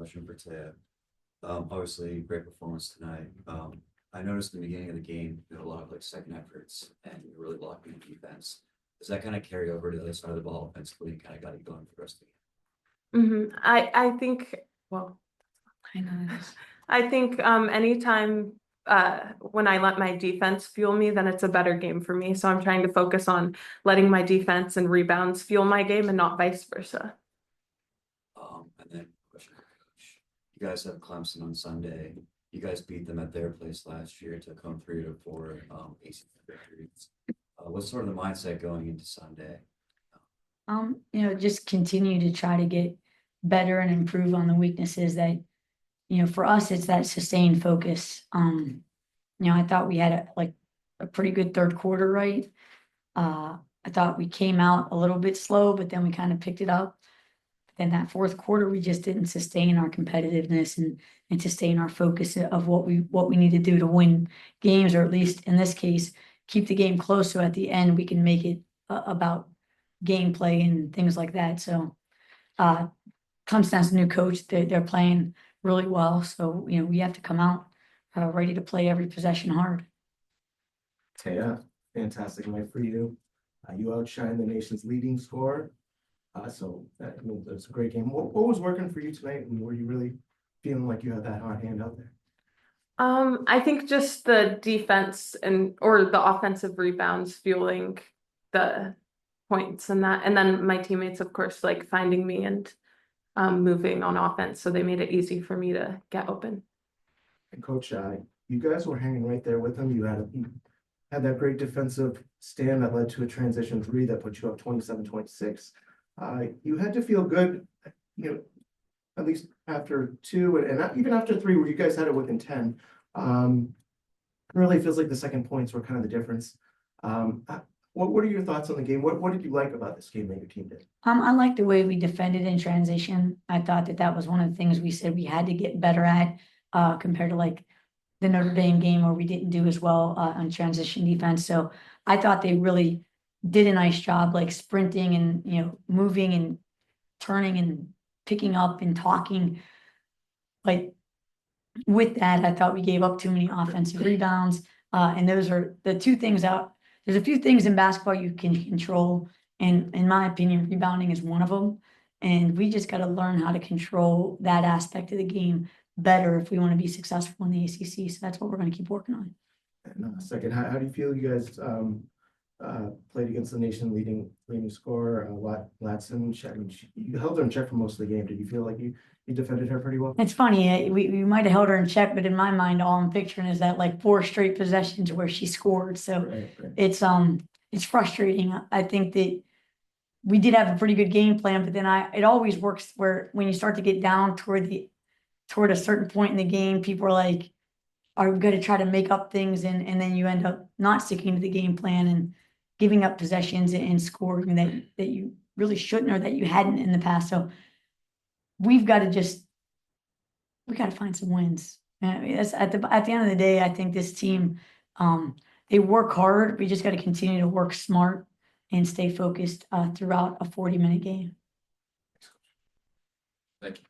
question for Teya. Obviously, great performance tonight. I noticed in the beginning of the game, you had a lot of like second efforts and you were really locking in defense. Does that kind of carry over to the other side of the ball offensively and kind of got you going for the rest of the game? I think, well, I think anytime when I let my defense fuel me, then it's a better game for me. So I'm trying to focus on letting my defense and rebounds fuel my game and not vice versa. And then question for Coach. You guys have Clemson on Sunday. You guys beat them at their place last year to come 3-4 ACC victories. What's sort of the mindset going into Sunday? Just continue to try to get better and improve on the weaknesses that, for us, it's that sustained focus. I thought we had a pretty good third quarter, right? I thought we came out a little bit slow, but then we kind of picked it up. Then that fourth quarter, we just didn't sustain our competitiveness and sustain our focus of what we need to do to win games, or at least in this case, keep the game close. So at the end, we can make it about gameplay and things like that. So Clemson's new coach, they're playing really well. So, we have to come out ready to play every possession hard. Teya, fantastic night for you. You outshined the nation's leading scorer. So that's a great game. What was working for you tonight? Were you really feeling like you had that hot hand out there? I think just the defense or the offensive rebounds fueling the points and then my teammates, of course, like finding me and moving on offense. So they made it easy for me to get open. And Coach, you guys were hanging right there with them. You had that great defensive stand that led to a transition 3 that put you up 27-26. You had to feel good, at least after 2 and not even after 3, where you guys had it within 10. It really feels like the second points were kind of the difference. What are your thoughts on the game? What did you like about this game that your team did? I like the way we defended in transition. I thought that was one of the things we said we had to get better at compared to like the Notre Dame game where we didn't do as well on transition defense. So I thought they really did a nice job, like sprinting and moving and turning and picking up and talking. Like with that, I thought we gave up too many offensive rebounds. And those are the two things out. There's a few things in basketball you can control. And in my opinion, rebounding is one of them. And we just got to learn how to control that aspect of the game better if we want to be successful in the ACC. So that's what we're going to keep working on. And second, how do you feel you guys played against the nation leading scorer, Latson? You held her in check for most of the game. Did you feel like you defended her pretty well? It's funny. We might have held her in check, but in my mind, all I'm picturing is that like 4 straight possessions where she scored. So Right. It's frustrating. I think that we did have a pretty good game plan, but then it always works where when you start to get down toward a certain point in the game, people are like, are we going to try to make up things, and then you end up not sticking to the game plan and giving up possessions and scoring that you really shouldn't or that you hadn't in the past. So we got to find some wins. At the end of the day, I think this team, they work hard. We just got to continue to work smart and stay focused throughout a 40-minute game. Thank you.